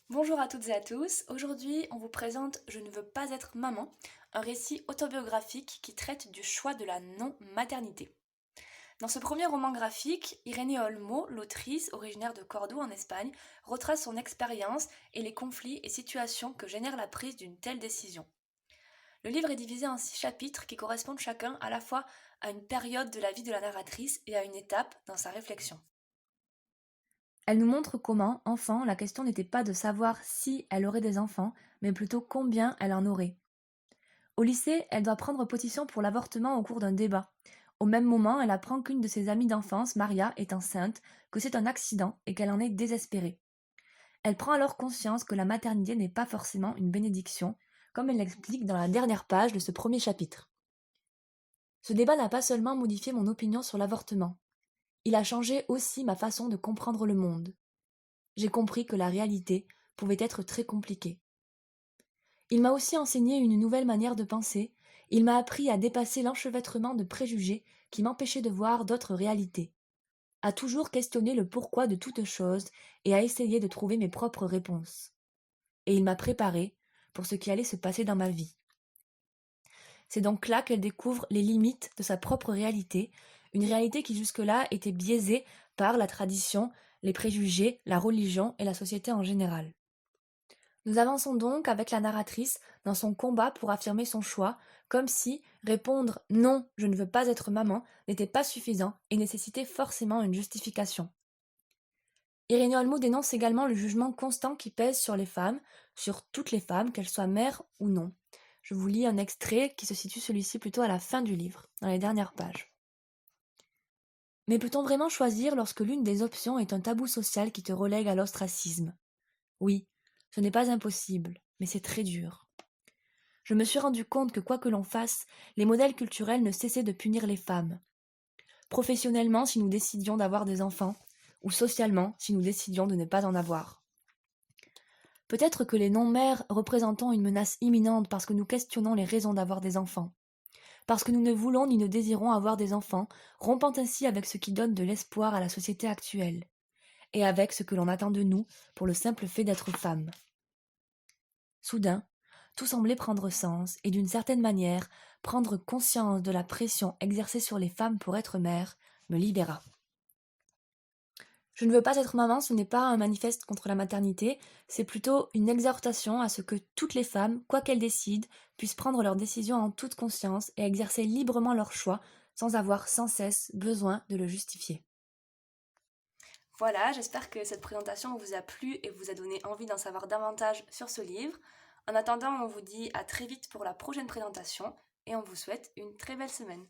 Bonjour à toutes et à tous, aujourd'hui on vous présente Je ne veux pas être maman, un récit autobiographique qui traite du choix de la non-maternité. Dans ce premier roman graphique, Irene Olmo, l'autrice, originaire de Cordoue en Espagne, retrace son expérience et les conflits et situations que génère la prise d'une telle décision. Le livre est divisé en 6 chapitres qui correspondent chacun à la fois à une période de la vie de la narratrice et à une étape dans sa réflexion. Elle nous montre comment, enfant, la question n'était pas de savoir si elle aurait des enfants, mais plutôt combien elle en aurait. Au lycée, elle doit prendre position pour l'avortement au cours d'un débat. Au même moment, elle apprend qu'une de ses amies d'enfance, Maria, est enceinte, que c'est un accident et qu'elle en est désespérée. Elle prend alors conscience que la maternité n'est pas forcément une bénédiction, comme elle l'explique dans la dernière page de ce premier chapitre. Ce débat n'a pas seulement modifié mon opinion sur l'avortement, il a changé aussi ma façon de comprendre le monde. J'ai compris que la réalité pouvait être très compliquée. Il m'a aussi enseigné une nouvelle manière de penser, il m'a appris à dépasser l'enchevêtrement de préjugés qui m'empêchaient de voir d'autres réalités, à toujours questionner le pourquoi de toute chose et à essayer de trouver mes propres réponses. Et il m'a préparé pour ce qui allait se passer dans ma vie. C'est donc là qu'elle découvre les limites de sa propre réalité, une réalité qui jusque-là était biaisée par la tradition, les préjugés, la religion et la société en général. Nous avançons donc avec la narratrice dans son combat pour affirmer son choix, comme si répondre non, je ne veux pas être maman n'était pas suffisant et nécessitait forcément une justification. Irene Olmo dénonce également le jugement constant qui pèse sur les femmes, sur toutes les femmes, qu'elles soient mères ou non. Je vous lis un extrait qui se situe celui-ci plutôt à la fin du livre, dans les dernières pages. Mais peut-on vraiment choisir lorsque l'une des options est un tabou social qui te relègue à l'ostracisme? Oui, ce n'est pas impossible, mais c'est très dur. Je me suis rendu compte que quoi que l'on fasse, les modèles culturels ne cessaient de punir les femmes. Professionnellement, si nous décidions d'avoir des enfants, ou socialement, si nous décidions de ne pas en avoir. Peut-être que les non-mères représentons une menace imminente parce que nous questionnons les raisons d'avoir des enfants. Parce que nous ne voulons ni ne désirons avoir des enfants, rompant ainsi avec ce qui donne de l'espoir à la société actuelle, et avec ce que l'on attend de nous pour le simple fait d'être femme. Soudain, tout semblait prendre sens, et d'une certaine manière, prendre conscience de la pression exercée sur les femmes pour être mère me libéra. Je ne veux pas être maman, ce n'est pas un manifeste contre la maternité, c'est plutôt une exhortation à ce que toutes les femmes, quoi qu'elles décident, puissent prendre leurs décisions en toute conscience et exercer librement leur choix, sans avoir sans cesse besoin de le justifier. Voilà, j'espère que cette présentation vous a plu et vous a donné envie d'en savoir davantage sur ce livre. En attendant, on vous dit à très vite pour la prochaine présentation et on vous souhaite une très belle semaine.